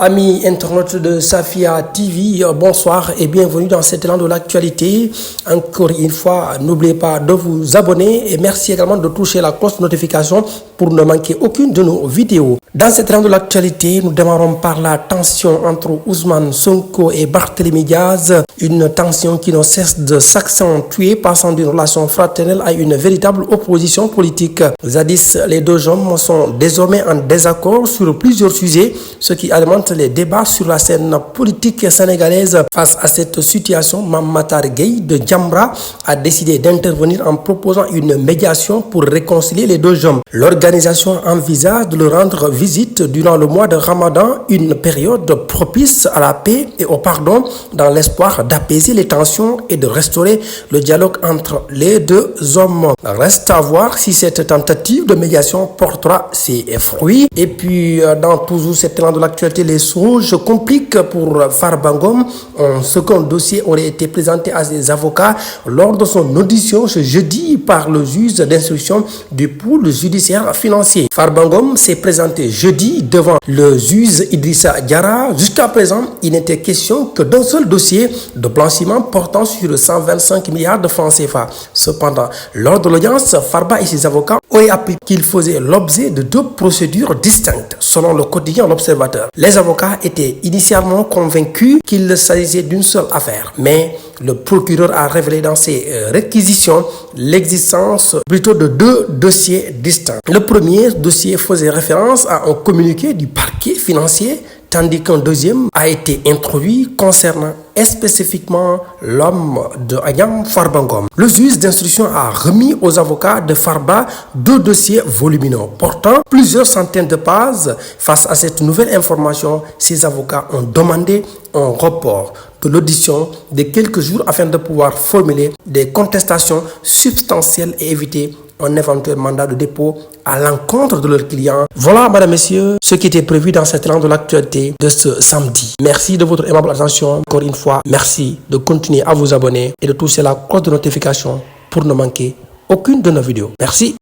Amis internautes de Safia TV, bonsoir et bienvenue dans cet élan de l'actualité. Encore une fois, n'oubliez pas de vous abonner et merci également de toucher la cloche de notification pour ne manquer aucune de nos vidéos. Dans cet élan de l'actualité, nous démarrons par la tension entre Ousmane Sonko et Barthélémy Diaz. Une tension qui ne cesse de s'accentuer, passant d'une relation fraternelle à une véritable opposition politique. Jadis, les deux hommes sont désormais en désaccord sur plusieurs sujets, ce qui alimente les débats sur la scène politique sénégalaise. Face à cette situation, Mame Matar Gueye de Jamra a décidé d'intervenir en proposant une médiation pour réconcilier les deux hommes. L'organisation envisage de leur rendre visite durant le mois de Ramadan, une période propice à la paix et au pardon, dans l'espoir d'apaiser les tensions et de restaurer le dialogue entre les deux hommes. Reste à voir si cette tentative de médiation portera ses fruits. Et puis, dans toujours cet élan de l'actualité, les choses se compliquent pour Farba Ngom. Un second dossier aurait été présenté à ses avocats lors de son audition ce jeudi par le juge d'instruction du pôle judiciaire financier. Farba Ngom s'est présenté jeudi devant le juge Idrissa Diarra. Jusqu'à présent, il n'était question que d'un seul dossier de blanchiment portant sur 125 milliards de francs CFA. Cependant, lors de l'audience, Farba et ses avocats auraient appris qu'il faisait l'objet de deux procédures distinctes, selon le quotidien L'Observateur. Les avocats étaient initialement convaincus qu'il s'agissait d'une seule affaire, mais le procureur a révélé dans ses réquisitions l'existence plutôt de deux dossiers distincts. Le premier dossier faisait référence à un communiqué du parquet financier, tandis qu'un deuxième a été introduit concernant spécifiquement l'homme de Ayam Farba Ngom. Le juge d'instruction a remis aux avocats de Farba deux dossiers volumineux portant plusieurs centaines de pages. Face à cette nouvelle information, ces avocats ont demandé un report de l'audition de quelques jours afin de pouvoir formuler des contestations substantielles et éviter un éventuel mandat de dépôt à l'encontre de leurs clients. Voilà, madame, messieurs, ce qui était prévu dans cet élan de l'actualité de ce samedi. Merci de votre aimable attention. Encore une fois, merci de continuer à vous abonner et de toucher la cloche de notification pour ne manquer aucune de nos vidéos. Merci.